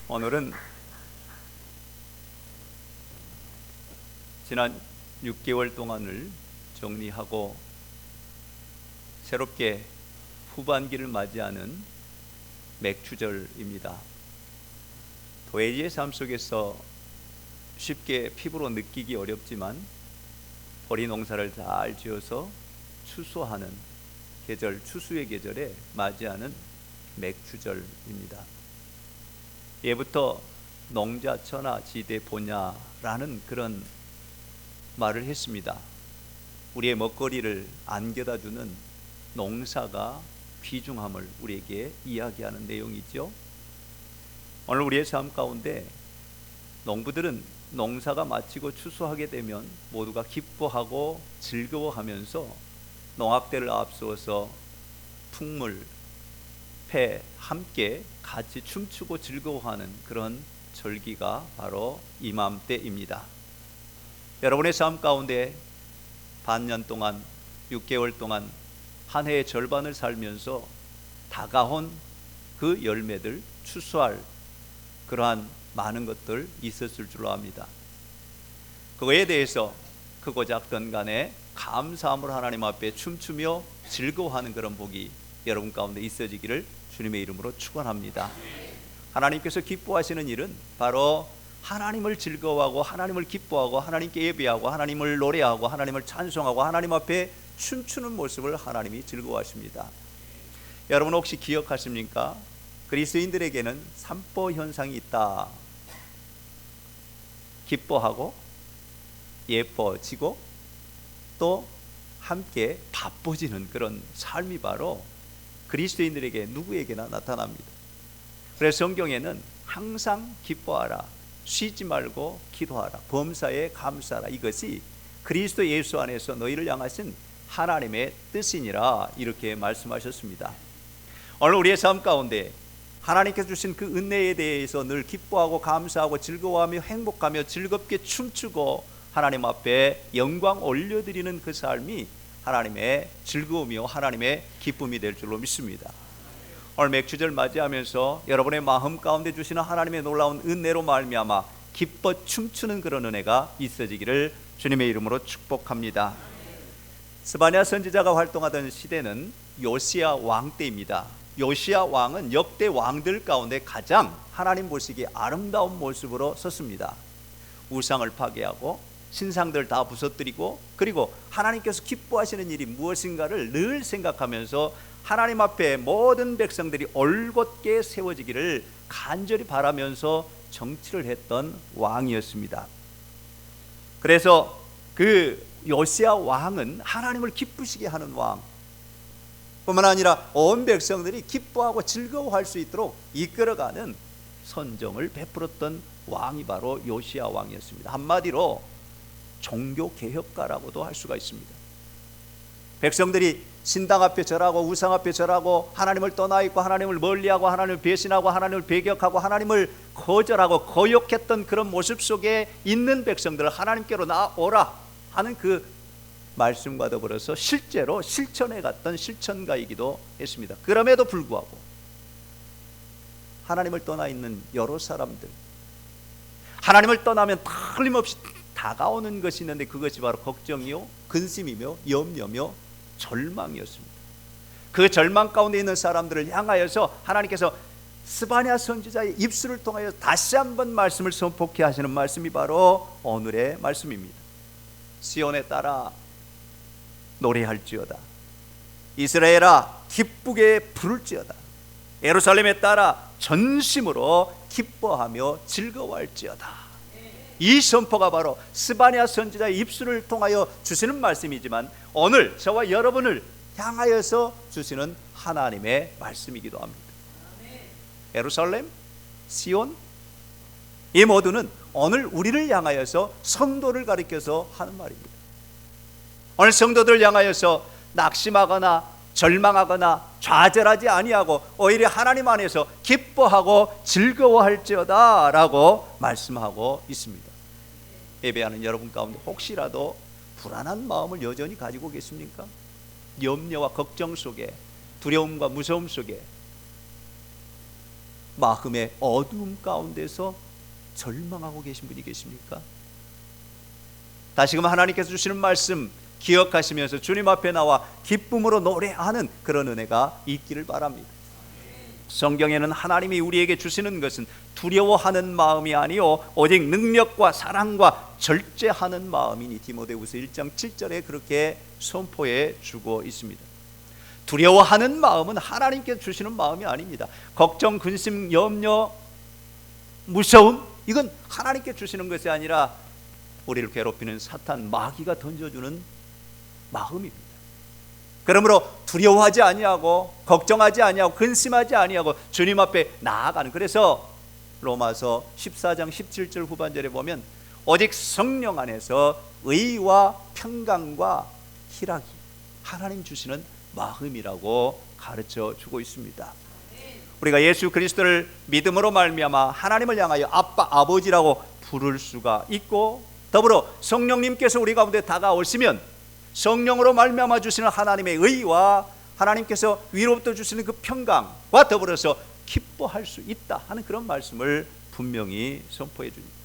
오늘은 지난 6개월 동안을 정리하고 새롭게 후반기를 맞이하는 맥추절입니다. 도예지의 삶 속에서 쉽게 피부로 느끼기 어렵지만 보리 농사를 잘 지어서 추수하는 계절, 추수의 계절에 맞이하는 맥추절입니다. 예부터 농자, 천하, 지대, 보냐라는 그런 말을 했습니다. 우리의 먹거리를 안겨다 주는 농사가 귀중함을 우리에게 이야기하는 내용이죠. 오늘 우리의 삶 가운데 농부들은 농사가 마치고 추수하게 되면 모두가 기뻐하고 즐거워하면서 농악대를 앞세워서 풍물, 폐 함께 같이 춤추고 즐거워하는 그런 절기가 바로 이맘때입니다. 여러분의 삶 가운데 반년 동안 6개월 동안 한 해의 절반을 살면서 다가온 그 열매들 추수할 그러한 많은 것들 있었을 줄로 압니다. 그거에 대해서 크고 작든 간에 감사함으로 하나님 앞에 춤추며 즐거워하는 그런 복이 여러분 가운데 있어지기를 주님의 이름으로 축원합니다. 하나님께서 기뻐하시는 일은 바로 하나님을 즐거워하고 하나님을 기뻐하고 하나님께 예배하고 하나님을 노래하고 하나님을 찬송하고 하나님 앞에 춤추는 모습을 하나님이 즐거워하십니다. 여러분 혹시 기억하십니까? 그리스도인들에게는 삼보 현상이 있다. 기뻐하고 예뻐지고 또 함께 바빠지는 그런 삶이 바로 그리스도인들에게 누구에게나 나타납니다. 그래서 성경에는 항상 기뻐하라, 쉬지 말고 기도하라, 범사에 감사하라, 이것이 그리스도 예수 안에서 너희를 향하신 하나님의 뜻이니라 이렇게 말씀하셨습니다. 오늘 우리의 삶 가운데 하나님께서 주신 그 은혜에 대해서 늘 기뻐하고 감사하고 즐거워하며 행복하며 즐겁게 춤추고 하나님 앞에 영광 올려드리는 그 삶이 하나님의 즐거움이요 하나님의 기쁨이 될 줄로 믿습니다. 오늘 맥추절 맞이하면서 여러분의 마음 가운데 주시는 하나님의 놀라운 은혜로 말미암아 기뻐 춤추는 그런 은혜가 있어지기를 주님의 이름으로 축복합니다. 스바냐 선지자가 활동하던 시대는 요시야 왕 때입니다. 요시야 왕은 역대 왕들 가운데 가장 하나님 보시기에 아름다운 모습으로 섰습니다. 우상을 파괴하고 신상들 다 부서뜨리고 그리고 하나님께서 기뻐하시는 일이 무엇인가를 늘 생각하면서 하나님 앞에 모든 백성들이 올곧게 세워지기를 간절히 바라면서 정치를 했던 왕이었습니다. 그래서 그 요시야 왕은 하나님을 기쁘시게 하는 왕 뿐만 아니라 온 백성들이 기뻐하고 즐거워할 수 있도록 이끌어가는 선정을 베풀었던 왕이 바로 요시야 왕이었습니다. 한마디로 종교개혁가라고도 할 수가 있습니다. 백성들이 신당 앞에 절하고 우상 앞에 절하고 하나님을 떠나 있고 하나님을 멀리하고 하나님을 배신하고 하나님을 배격하고 하나님을 거절하고 거역했던 그런 모습 속에 있는 백성들을 하나님께로 나오라 하는 그 말씀과 더불어서 실제로 실천해 갔던 실천가이기도 했습니다. 그럼에도 불구하고 하나님을 떠나 있는 여러 사람들, 하나님을 떠나면 틀림없이 다가오는 것이 있는데 그것이 바로 걱정이요 근심이며 염려며 절망이었습니다. 그 절망 가운데 있는 사람들을 향하여서 하나님께서 스바냐 선지자의 입술을 통하여 다시 한번 말씀을 선포케 하시는 말씀이 바로 오늘의 말씀입니다. 시온에 따라 노래할지어다, 이스라엘아 기쁘게 부를지어다, 예루살렘에 따라 전심으로 기뻐하며 즐거워할지어다. 이 선포가 바로 스바냐 선지자의 입술을 통하여 주시는 말씀이지만 오늘 저와 여러분을 향하여서 주시는 하나님의 말씀이기도 합니다. 예루살렘, 시온, 이 모두는 오늘 우리를 향하여서 성도를 가리켜서 하는 말입니다. 오늘 성도들을 향하여서 낙심하거나 절망하거나 좌절하지 아니하고 오히려 하나님 안에서 기뻐하고 즐거워할지어다 라고 말씀하고 있습니다. 예배하는 여러분 가운데 혹시라도 불안한 마음을 여전히 가지고 계십니까? 염려와 걱정 속에, 두려움과 무서움 속에 마음의 어두움 가운데서 절망하고 계신 분이 계십니까? 다시금 하나님께서 주시는 말씀 기억하시면서 주님 앞에 나와 기쁨으로 노래하는 그런 은혜가 있기를 바랍니다. 성경에는 하나님이 우리에게 주시는 것은 두려워하는 마음이 아니요 오직 능력과 사랑과 절제하는 마음이니 디모데후서 1장 7절에 그렇게 선포해 주고 있습니다. 두려워하는 마음은 하나님께서 주시는 마음이 아닙니다. 걱정, 근심, 염려, 무서움, 이건 하나님께 주시는 것이 아니라 우리를 괴롭히는 사탄, 마귀가 던져주는 마음입니다. 그러므로 두려워하지 아니하고 걱정하지 아니하고 근심하지 아니하고 주님 앞에 나아가는, 그래서 로마서 14장 17절 후반절에 보면 오직 성령 안에서 의와 평강과 희락이 하나님 주시는 마음이라고 가르쳐 주고 있습니다. 우리가 예수 그리스도를 믿음으로 말미암아 하나님을 향하여 아빠, 아버지라고 부를 수가 있고, 더불어 성령님께서 우리 가운데 다가오시면 성령으로 말미암아 주시는 하나님의 의와 하나님께서 위로부터 주시는 그 평강과 더불어서 기뻐할 수 있다 하는 그런 말씀을 분명히 선포해 줍니다.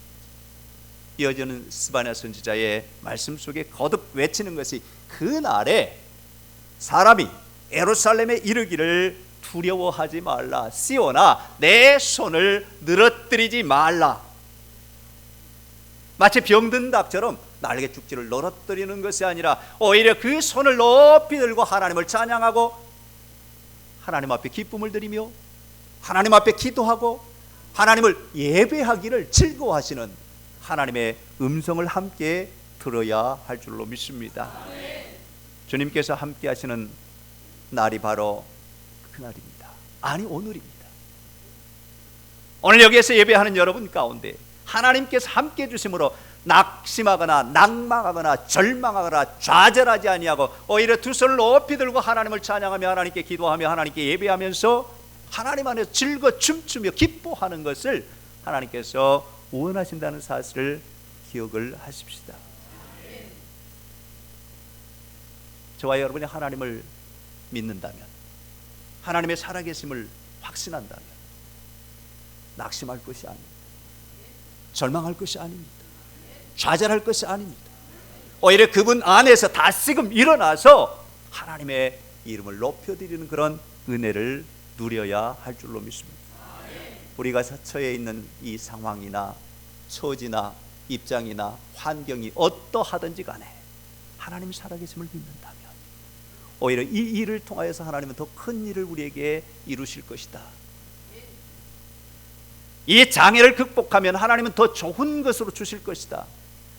이어지는 스바냐 선지자의 말씀 속에 거듭 외치는 것이, 그날에 사람이 예루살렘에 이르기를 두려워하지 말라, 시온아 내 손을 늘어뜨리지 말라. 마치 병든 닭처럼 날개 축지를 늘어뜨리는 것이 아니라 오히려 그 손을 높이 들고 하나님을 찬양하고 하나님 앞에 기쁨을 드리며 하나님 앞에 기도하고 하나님을 예배하기를 즐거워하시는 하나님의 음성을 함께 들어야 할 줄로 믿습니다. 주님께서 함께 하시는 날이 바로 그날입니다. 아니, 오늘입니다. 오늘 여기에서 예배하는 여러분 가운데 하나님께서 함께 해주심으로 낙심하거나 낭망하거나 절망하거나 좌절하지 아니하고 오히려 두 손을 높이 들고 하나님을 찬양하며 하나님께 기도하며 하나님께 예배하면서 하나님 안에서 즐거 춤추며 기뻐하는 것을 하나님께서 원하신다는 사실을 기억을 하십시다. 저와 여러분이 하나님을 믿는다면, 하나님의 살아계심을 확신한다면 낙심할 것이 아닙니다. 절망할 것이 아닙니다. 좌절할 것이 아닙니다. 오히려 그분 안에서 다시금 일어나서 하나님의 이름을 높여드리는 그런 은혜를 누려야 할 줄로 믿습니다. 우리가 처해 있는 이 상황이나 처지나 입장이나 환경이 어떠하든지 간에 하나님 살아계심을 믿는다면 오히려 이 일을 통하여서 하나님은 더 큰 일을 우리에게 이루실 것이다. 이 장애를 극복하면 하나님은 더 좋은 것으로 주실 것이다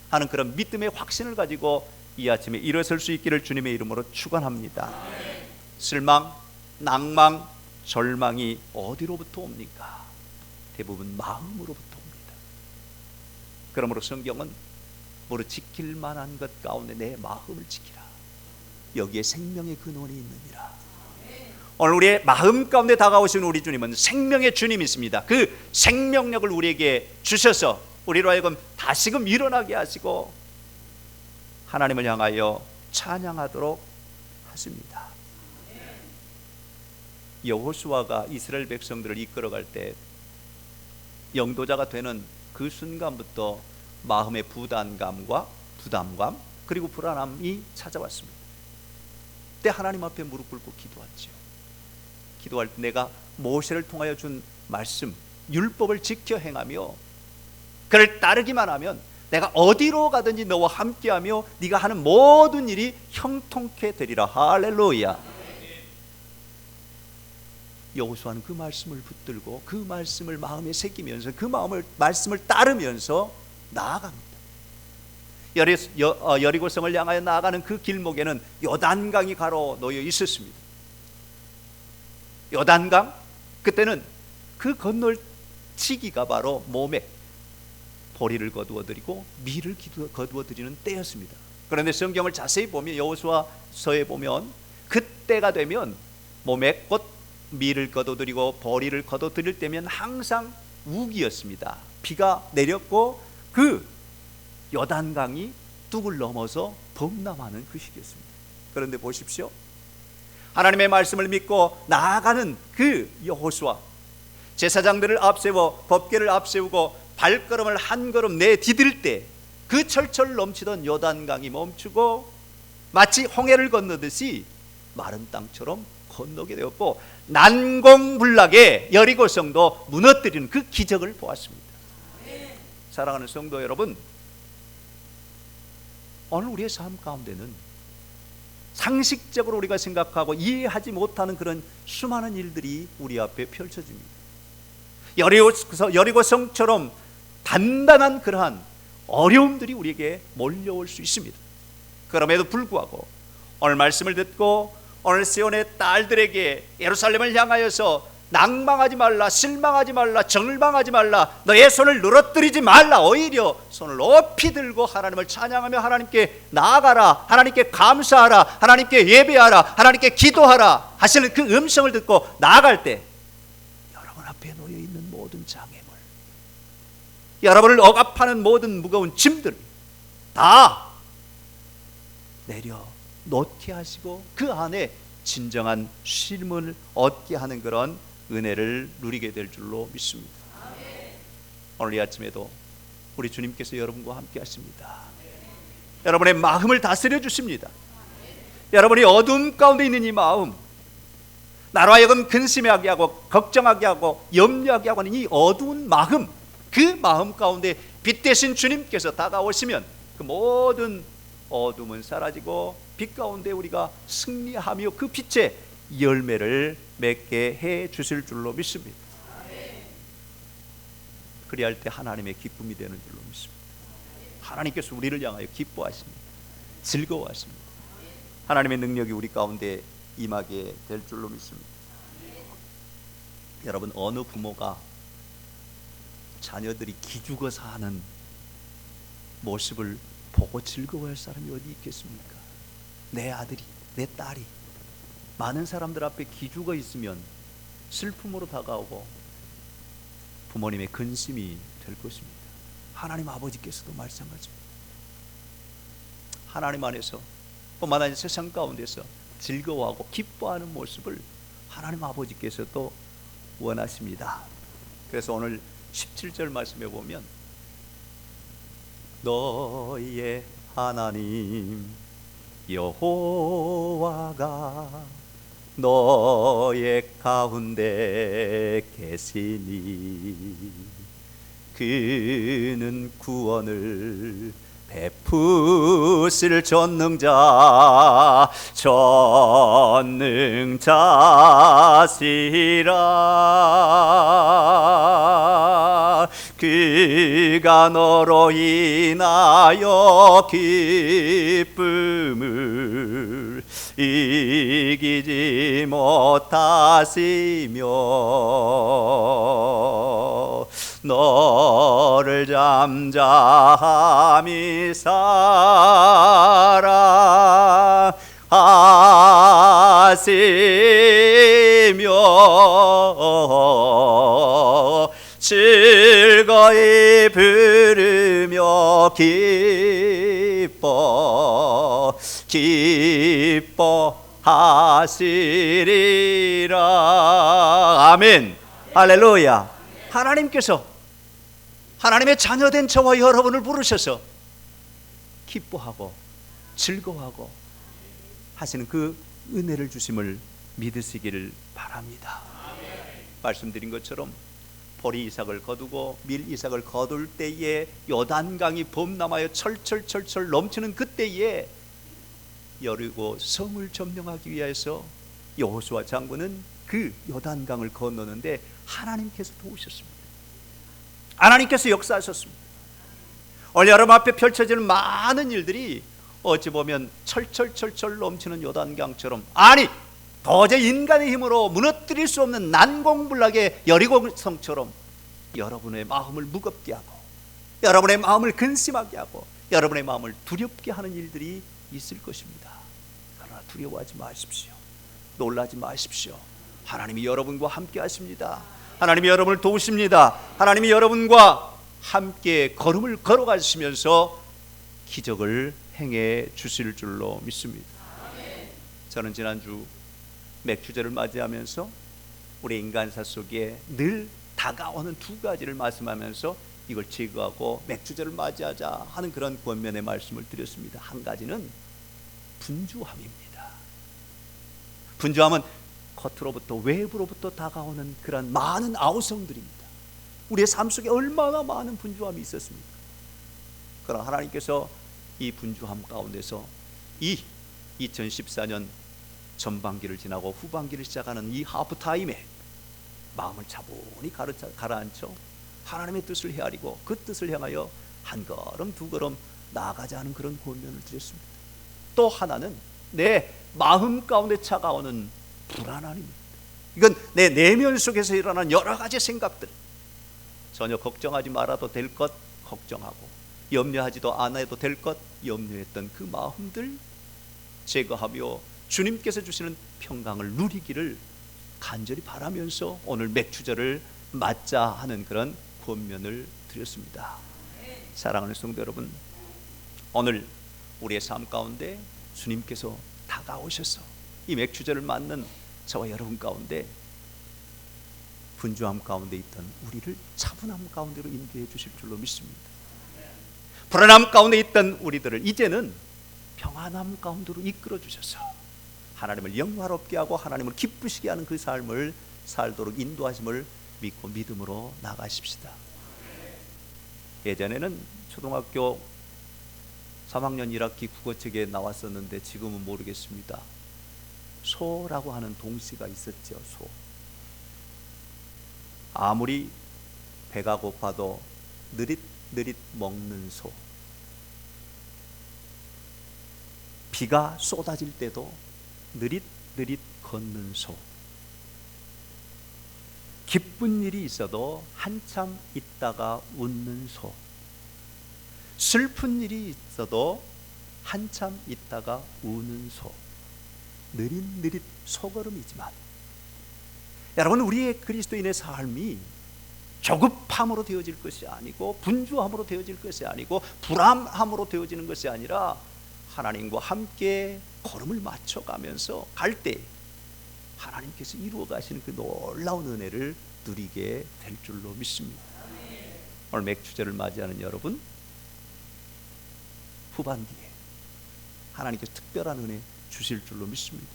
하는 그런 믿음의 확신을 가지고 이 아침에 일어설 수 있기를 주님의 이름으로 축원합니다. 실망, 낭망, 절망이 어디로부터 옵니까? 대부분 마음으로부터 옵니다. 그러므로 성경은 무릇 지킬 만한 것 가운데 내 마음을 지키라. 여기에 생명의 근원이 있느니라. 오늘 우리의 마음 가운데 다가오시는 우리 주님은 생명의 주님이십니다. 그 생명력을 우리에게 주셔서 우리로 하여금 다시금 일어나게 하시고 하나님을 향하여 찬양하도록 하십니다. 여호수아가 이스라엘 백성들을 이끌어갈 때 영도자가 되는 그 순간부터 마음의 부담감과 부담감 그리고 불안함이 찾아왔습니다. 그때 하나님 앞에 무릎 꿇고 기도했지요. 기도할 때 내가 모세를 통하여 준 말씀 율법을 지켜 행하며 그를 따르기만 하면 내가 어디로 가든지 너와 함께하며 네가 하는 모든 일이 형통케 되리라. 할렐루야. 여호수아는 그 말씀을 붙들고 그 말씀을 마음에 새기면서 그 말씀을 따르면서 나아갑니다. 여리고성을 향하여 나아가는 그 길목에는 요단강이 가로 놓여 있었습니다. 요단강, 그때는 그 건널치기가 바로 몸에 보리를 거두어드리고 밀을 거두어드리는 때였습니다. 그런데 성경을 자세히 보면 여호수아서에 보면 그때가 되면 몸에 곧 밀을 거둬들이고 보리를 거둬들일 때면 항상 우기였습니다. 비가 내렸고 그 요단강이 뚝을 넘어서 범람하는 그 시기였습니다. 그런데 보십시오. 하나님의 말씀을 믿고 나아가는 그 여호수아, 제사장들을 앞세워 법궤를 앞세우고 발걸음을 한 걸음 내디딜 때 그 철철 넘치던 요단강이 멈추고 마치 홍해를 건너듯이 마른 땅처럼 건너게 되었고 난공불락의 여리고성도 무너뜨리는 그 기적을 보았습니다. 사랑하는 성도 여러분, 오늘 우리의 삶 가운데는 상식적으로 우리가 생각하고 이해하지 못하는 그런 수많은 일들이 우리 앞에 펼쳐집니다. 여리고성처럼 단단한 그러한 어려움들이 우리에게 몰려올 수 있습니다. 그럼에도 불구하고 오늘 말씀을 듣고 오늘 시온의 딸들에게 예루살렘을 향하여서 낭망하지 말라, 실망하지 말라, 절망하지 말라, 너의 손을 늘어뜨리지 말라, 오히려 손을 높이 들고 하나님을 찬양하며 하나님께 나아가라, 하나님께 감사하라, 하나님께 예배하라, 하나님께 기도하라 하시는 그 음성을 듣고 나아갈 때 여러분 앞에 놓여 있는 모든 장애물, 여러분을 억압하는 모든 무거운 짐들 다 내려 놓게 하시고 그 안에 진정한 쉼을 얻게 하는 그런 은혜를 누리게 될 줄로 믿습니다. 오늘 이 아침에도 우리 주님께서 여러분과 함께 하십니다. 여러분의 마음을 다스려 주십니다. 여러분이 어두움 가운데 있는 이 마음, 나로 하여금 근심하게 하고 걱정하게 하고 염려하게 하고 하는 이 어두운 마음, 그 마음 가운데 빛 대신 주님께서 다가오시면 그 모든 어둠은 사라지고 빛 가운데 우리가 승리하며 그 빛의 열매를 맺게 해 주실 줄로 믿습니다. 그리할 때 하나님의 기쁨이 되는 줄로 믿습니다. 하나님께서 우리를 향하여 기뻐하십니다. 즐거워하십니다. 하나님의 능력이 우리 가운데 임하게 될 줄로 믿습니다. 여러분, 어느 부모가 자녀들이 기죽어 사는 모습을 보고 즐거워할 사람이 어디 있겠습니까? 내 아들이, 내 딸이 많은 사람들 앞에 기죽어 있으면 슬픔으로 다가오고 부모님의 근심이 될 것입니다. 하나님 아버지께서도 마찬가지입니다. 하나님 안에서 뿐만 아니라 세상 가운데서 즐거워하고 기뻐하는 모습을 하나님 아버지께서도 원하십니다. 그래서 오늘 17절 말씀에 보면 너희의 하나님 여호와가 너의 가운데 계시니 그는 구원을 베푸실 전능자시라. 그가 너로 인하여 기쁨을 이기지 못하시며 너를 잠잠히 사랑하시며 즐거이 부르며 기뻐하시리라. 아멘. 할렐루야. 하나님께서 하나님의 자녀된 저와 여러분을 부르셔서 기뻐하고 즐거워하고 하시는 그 은혜를 주심을 믿으시기를 바랍니다. 말씀드린 것처럼 보리 이삭을 거두고 밀 이삭을 거둘 때에 요단강이 범람하여 철철철철 넘치는 그때에 여리고 성을 점령하기 위해서 여호수아 장군은 그 요단강을 건너는데 하나님께서 도우셨습니다. 하나님께서 역사하셨습니다. 오늘 여러분 앞에 펼쳐지는 많은 일들이 어찌 보면 철철철철 넘치는 요단강처럼, 아니 도저히 인간의 힘으로 무너뜨릴 수 없는 난공불락의 여리고성처럼 여러분의 마음을 무겁게 하고 여러분의 마음을 근심하게 하고 여러분의 마음을 두렵게 하는 일들이 있을 것입니다. 그러나 두려워하지 마십시오. 놀라지 마십시오. 하나님이 여러분과 함께 하십니다. 하나님이 여러분을 도우십니다. 하나님이 여러분과 함께 걸음을 걸어가시면서 기적을 행해 주실 줄로 믿습니다. 저는 지난주 맥주제를 맞이하면서 우리 인간사 속에 늘 다가오는 두 가지를 말씀하면서 이걸 제거하고 맥주제를 맞이하자 하는 그런 권면의 말씀을 드렸습니다. 한 가지는 분주함입니다. 분주함은 겉으로부터 외부로부터 다가오는 그런 많은 아우성들입니다. 우리의 삶 속에 얼마나 많은 분주함이 있었습니까? 그러나 하나님께서 이 분주함 가운데서 이 2014년 전반기를 지나고 후반기를 시작하는 이 하프타임에 마음을 차분히 가라앉혀 하나님의 뜻을 헤아리고 그 뜻을 향하여 한 걸음 두 걸음 나아가자 하는 그런 권면을 드렸습니다. 또 하나는 내 마음 가운데 차가오는 불안함입니다. 이건 내 내면 속에서 일어나는 여러 가지 생각들, 전혀 걱정하지 말아도 될 것 걱정하고 염려하지도 않아도 될 것 염려했던 그 마음들 제거하며 주님께서 주시는 평강을 누리기를 간절히 바라면서 오늘 맥주절을 맞자 하는 그런 권면을 드렸습니다. 사랑하는 성도 여러분, 오늘 우리의 삶 가운데 주님께서 다가오셔서 이 맥주절을 맞는 저와 여러분 가운데 분주함 가운데 있던 우리를 차분함 가운데로 인도해 주실 줄로 믿습니다. 불안함 가운데 있던 우리들을 이제는 평안함 가운데로 이끌어 주셔서 하나님을 영화롭게 하고 하나님을 기쁘시게 하는 그 삶을 살도록 인도하심을 믿고 믿음으로 나가십시다. 예전에는 초등학교 3학년 1학기 국어책에 나왔었는데 지금은 모르겠습니다. 소라고 하는 동시가 있었죠. 소. 아무리 배가 고파도 느릿느릿 먹는 소. 비가 쏟아질 때도 느릿느릿 걷는 소. 기쁜 일이 있어도 한참 있다가 웃는 소. 슬픈 일이 있어도 한참 있다가 우는 소. 느릿느릿 소걸음이지만 여러분, 우리의 그리스도인의 삶이 조급함으로 되어질 것이 아니고 분주함으로 되어질 것이 아니고 불안함으로 되어지는 것이 아니라 하나님과 함께 걸음을 맞춰가면서 갈 때 하나님께서 이루어 가시는 그 놀라운 은혜를 누리게 될 줄로 믿습니다. 오늘 맥주제를 맞이하는 여러분, 후반기에 하나님께서 특별한 은혜 주실 줄로 믿습니다.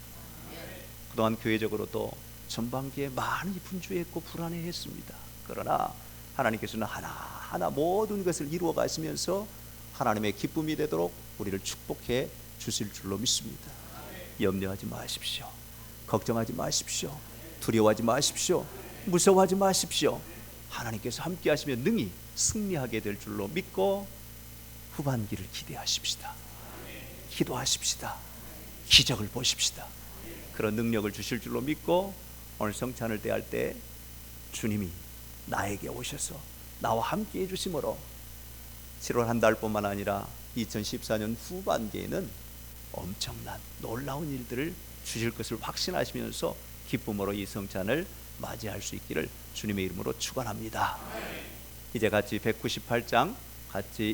그동안 교회적으로도 전반기에 많이 분주했고 불안해했습니다. 그러나 하나님께서는 하나하나 모든 것을 이루어 가시면서 하나님의 기쁨이 되도록 우리를 축복해 주실 줄로 믿습니다. 염려하지 마십시오. 걱정하지 마십시오. 두려워하지 마십시오. 무서워하지 마십시오. 하나님께서 함께 하시면 능히 승리하게 될 줄로 믿고 후반기를 기대하십시다. 기도하십시다. 기적을 보십시다. 그런 능력을 주실 줄로 믿고 오늘 성찬을 대할 때 주님이 나에게 오셔서 나와 함께 해주심으로 7월 한 달뿐만 아니라 2014년 후반기에는 엄청난 놀라운 일들을 주실 것을 확신하시면서 기쁨으로 이 성찬을 맞이할 수 있기를 주님의 이름으로 축원합니다. 이제 같이 198장 같이